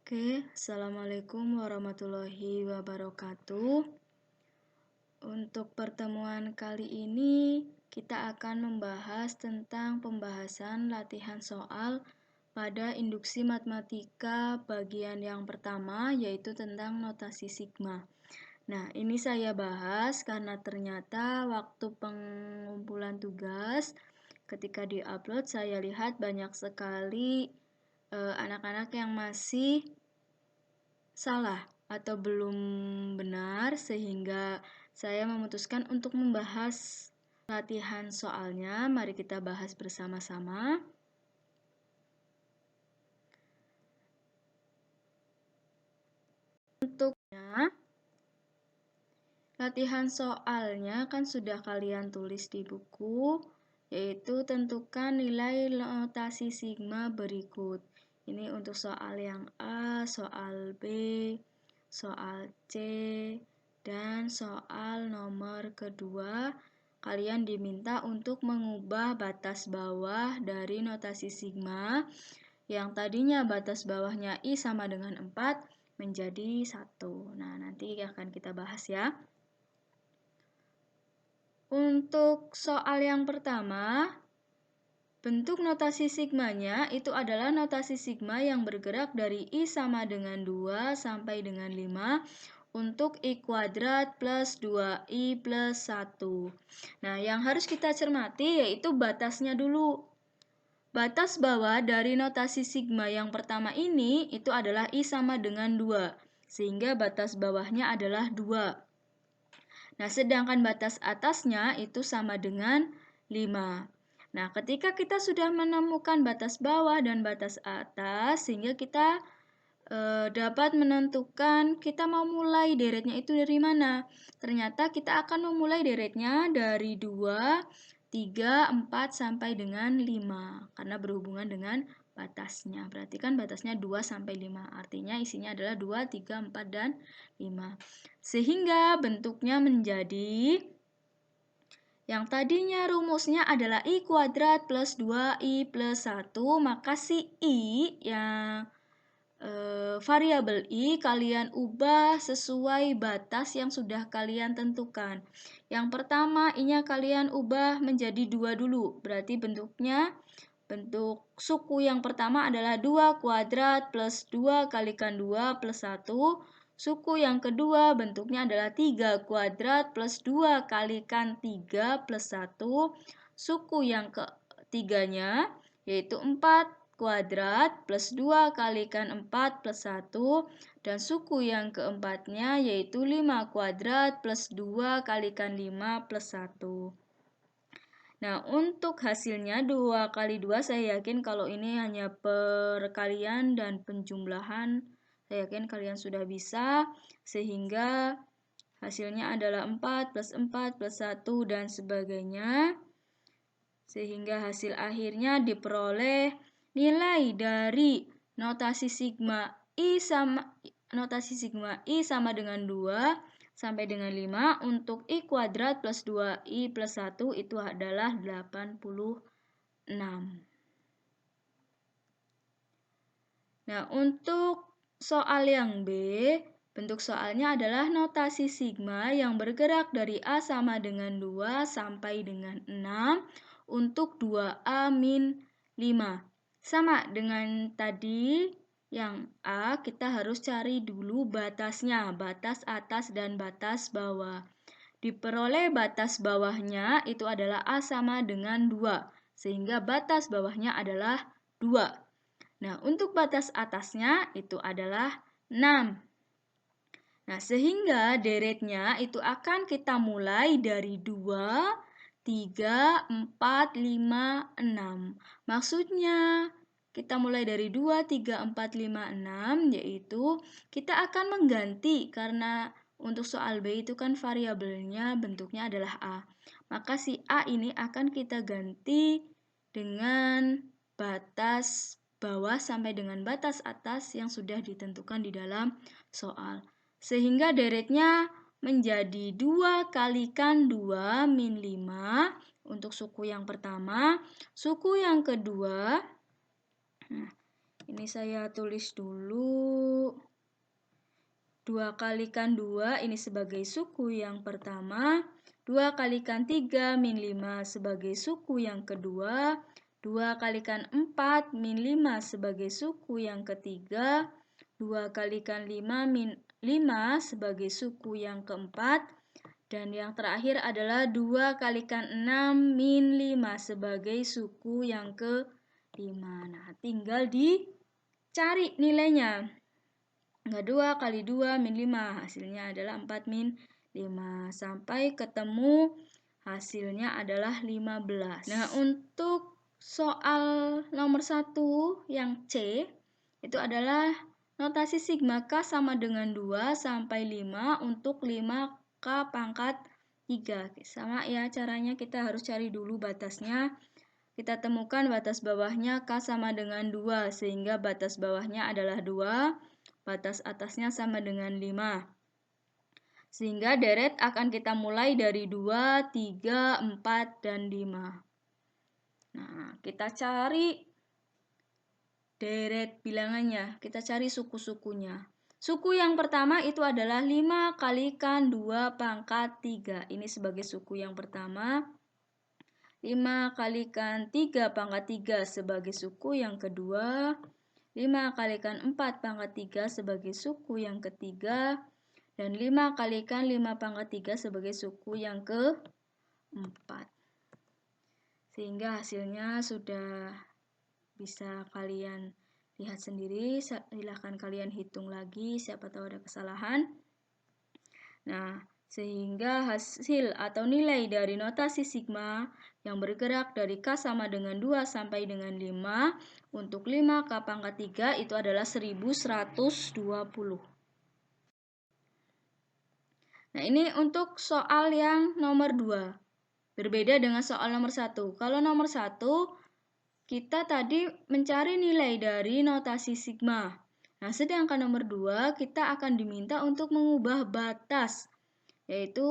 Assalamualaikum warahmatullahi wabarakatuh. Untuk pertemuan kali ini, kita akan membahas tentang pembahasan latihan soal pada induksi matematika bagian yang pertama, yaitu tentang notasi sigma. Nah, ini saya bahas karena ternyata waktu pengumpulan tugas, ketika diupload, saya lihat banyak sekali anak-anak yang masih salah atau belum benar, sehingga saya memutuskan untuk membahas latihan soalnya. Mari kita bahas bersama-sama. Untuknya, latihan soalnya kan sudah kalian tulis di buku, yaitu tentukan nilai notasi sigma berikut. Ini untuk soal yang A, soal B, soal C, dan soal nomor kedua. Kalian diminta untuk mengubah batas bawah dari notasi sigma yang tadinya batas bawahnya I sama dengan 4 menjadi 1. Nah, nanti akan kita bahas ya. Untuk soal yang pertama, bentuk notasi sigmanya itu adalah notasi sigma yang bergerak dari I sama dengan 2 sampai dengan 5 untuk I kuadrat plus 2I plus 1. Nah, yang harus kita cermati yaitu batasnya dulu. Batas bawah dari notasi sigma yang pertama ini itu adalah I sama dengan 2, sehingga batas bawahnya adalah 2. Nah, sedangkan batas atasnya itu sama dengan 5. Nah, ketika kita sudah menemukan batas bawah dan batas atas, sehingga kita dapat menentukan kita mau mulai deretnya itu dari mana. Ternyata kita akan memulai deretnya dari 2, 3, 4, sampai dengan 5. Karena berhubungan dengan batasnya. Berarti kan batasnya 2 sampai 5. Artinya isinya adalah 2, 3, 4, dan 5. Sehingga bentuknya menjadi yang tadinya rumusnya adalah I kuadrat plus 2I plus 1, maka si I yang variabel I kalian ubah sesuai batas yang sudah kalian tentukan. Yang pertama, I-nya kalian ubah menjadi 2 dulu. Berarti bentuk suku yang pertama adalah 2 kuadrat plus 2 kalikan 2 plus 1. Suku yang kedua bentuknya adalah 3 kuadrat plus 2 kalikan 3 plus 1. Suku yang ketiganya yaitu 4 kuadrat plus 2 kalikan 4 plus 1. Dan suku yang keempatnya yaitu 5 kuadrat plus 2 kalikan 5 plus 1. Nah, untuk hasilnya 2 kali 2 saya yakin kalau ini hanya perkalian dan penjumlahan. Saya yakin kalian sudah bisa, sehingga hasilnya adalah 4 plus 4 plus 1 dan sebagainya. Sehingga hasil akhirnya diperoleh nilai dari notasi sigma I sama dengan 2 sampai dengan 5 untuk I kuadrat plus 2I plus 1 itu adalah 86. Nah, untuk soal yang B, bentuk soalnya adalah notasi sigma yang bergerak dari A sama dengan 2 sampai dengan 6 untuk 2A min 5. Sama dengan tadi yang A, kita harus cari dulu batasnya, batas atas dan batas bawah. Diperoleh batas bawahnya itu adalah A sama dengan 2, sehingga batas bawahnya adalah 2. Nah, untuk batas atasnya itu adalah 6. Nah, sehingga deretnya itu akan kita mulai dari 2, 3, 4, 5, 6. Maksudnya, kita mulai dari 2, 3, 4, 5, 6, yaitu kita akan mengganti karena untuk soal B itu kan variabelnya bentuknya adalah A. Maka si A ini akan kita ganti dengan batas bawah sampai dengan batas atas yang sudah ditentukan di dalam soal. Sehingga deretnya menjadi 2 kalikan 2 min 5 untuk suku yang pertama. Suku yang kedua, Ini saya tulis dulu. 2 kalikan 2 ini sebagai suku yang pertama. 2 kalikan 3 min 5 sebagai suku yang kedua. 2 kalikan 4 min 5 sebagai suku yang ketiga. 2 kalikan 5 min 5 sebagai suku yang keempat. Dan yang terakhir adalah 2 kalikan 6 min 5 sebagai suku yang kelima. Nah, tinggal dicari nilainya. 2 kali 2 min 5. Hasilnya adalah 4 min 5. Sampai ketemu hasilnya adalah 15. Nah, untuk soal nomor 1 yang C, itu adalah notasi sigma K sama dengan 2 sampai 5 untuk 5K pangkat 3. Sama ya caranya, kita harus cari dulu batasnya. Kita temukan batas bawahnya K sama dengan 2, sehingga batas bawahnya adalah 2, batas atasnya sama dengan 5. Sehingga deret akan kita mulai dari 2, 3, 4, dan 5. Nah, kita cari deret bilangannya, kita cari suku-sukunya. Suku yang pertama itu adalah 5 kalikan 2 pangkat 3. Ini sebagai suku yang pertama. 5 kalikan 3 pangkat 3 sebagai suku yang kedua. 5 kalikan 4 pangkat 3 sebagai suku yang ketiga. Dan 5 kalikan 5 pangkat 3 sebagai suku yang keempat. Sehingga hasilnya sudah bisa kalian lihat sendiri. Silahkan kalian hitung lagi, siapa tahu ada kesalahan. Nah, sehingga hasil atau nilai dari notasi sigma yang bergerak dari K sama dengan 2 sampai dengan 5 untuk 5K pangkat 3 itu adalah 1120. Nah, ini untuk soal yang nomor 2. Berbeda dengan soal nomor 1. Kalau nomor 1, kita tadi mencari nilai dari notasi sigma. Nah, sedangkan nomor 2, kita akan diminta untuk mengubah batas, yaitu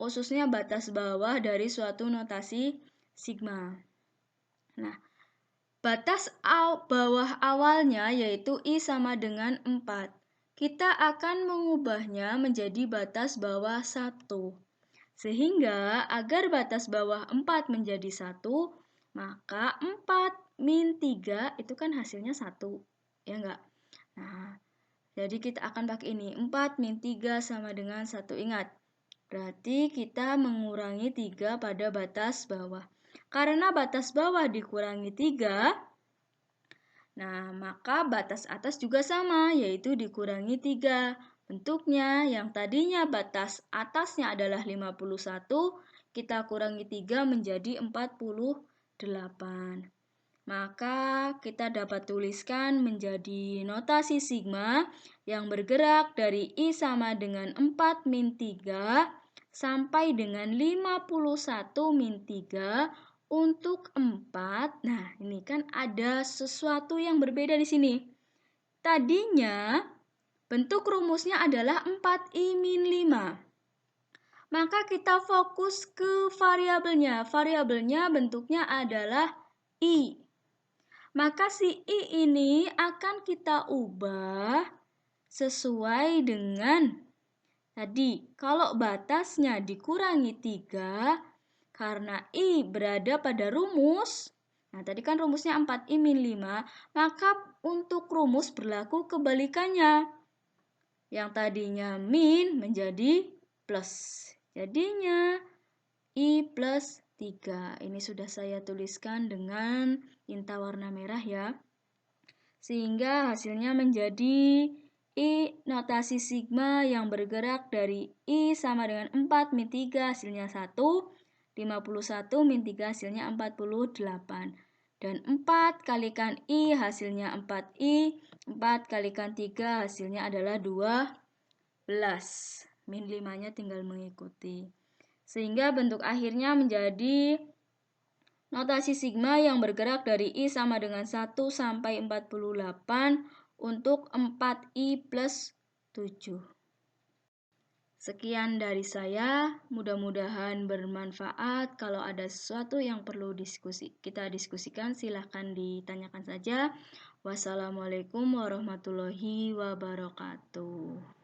khususnya batas bawah dari suatu notasi sigma. Nah, batas bawah awalnya yaitu I sama dengan 4. Kita akan mengubahnya menjadi batas bawah 1. Sehingga agar batas bawah 4 menjadi 1, maka 4 min 3 itu kan hasilnya 1. Ya enggak? Nah, jadi kita akan pakai ini. 4 min 3 sama dengan 1. Ingat, berarti kita mengurangi 3 pada batas bawah. Karena batas bawah dikurangi 3, nah maka batas atas juga sama, yaitu dikurangi 3. Bentuknya yang tadinya batas atasnya adalah 51, kita kurangi 3 menjadi 48. Maka kita dapat tuliskan menjadi notasi sigma yang bergerak dari I sama dengan 4 min 3 sampai dengan 51 min 3 untuk 4. Nah, ini kan ada sesuatu yang berbeda di sini. Tadinya bentuk rumusnya adalah 4I min 5. Maka kita fokus ke variabelnya. Variabelnya bentuknya adalah I. Maka si I ini akan kita ubah sesuai dengan tadi. Kalau batasnya dikurangi 3, karena I berada pada rumus. Nah, tadi kan rumusnya 4I min 5, maka untuk rumus berlaku kebalikannya. Yang tadinya min menjadi plus. Jadinya I plus 3. Ini sudah saya tuliskan dengan tinta warna merah ya. Sehingga hasilnya menjadi I notasi sigma yang bergerak dari I sama dengan 4 min 3 hasilnya 1. 51 min 3 hasilnya 48. Dan 4 kalikan I hasilnya 4I. 4 kalikan 3 hasilnya adalah 12. Min 5-nya tinggal mengikuti. Sehingga bentuk akhirnya menjadi notasi sigma yang bergerak dari I sama dengan 1 sampai 48 untuk 4I plus 7. Sekian dari saya, mudah-mudahan bermanfaat. Kalau ada sesuatu yang perlu kita diskusikan, silahkan ditanyakan saja. Wassalamualaikum warahmatullahi wabarakatuh.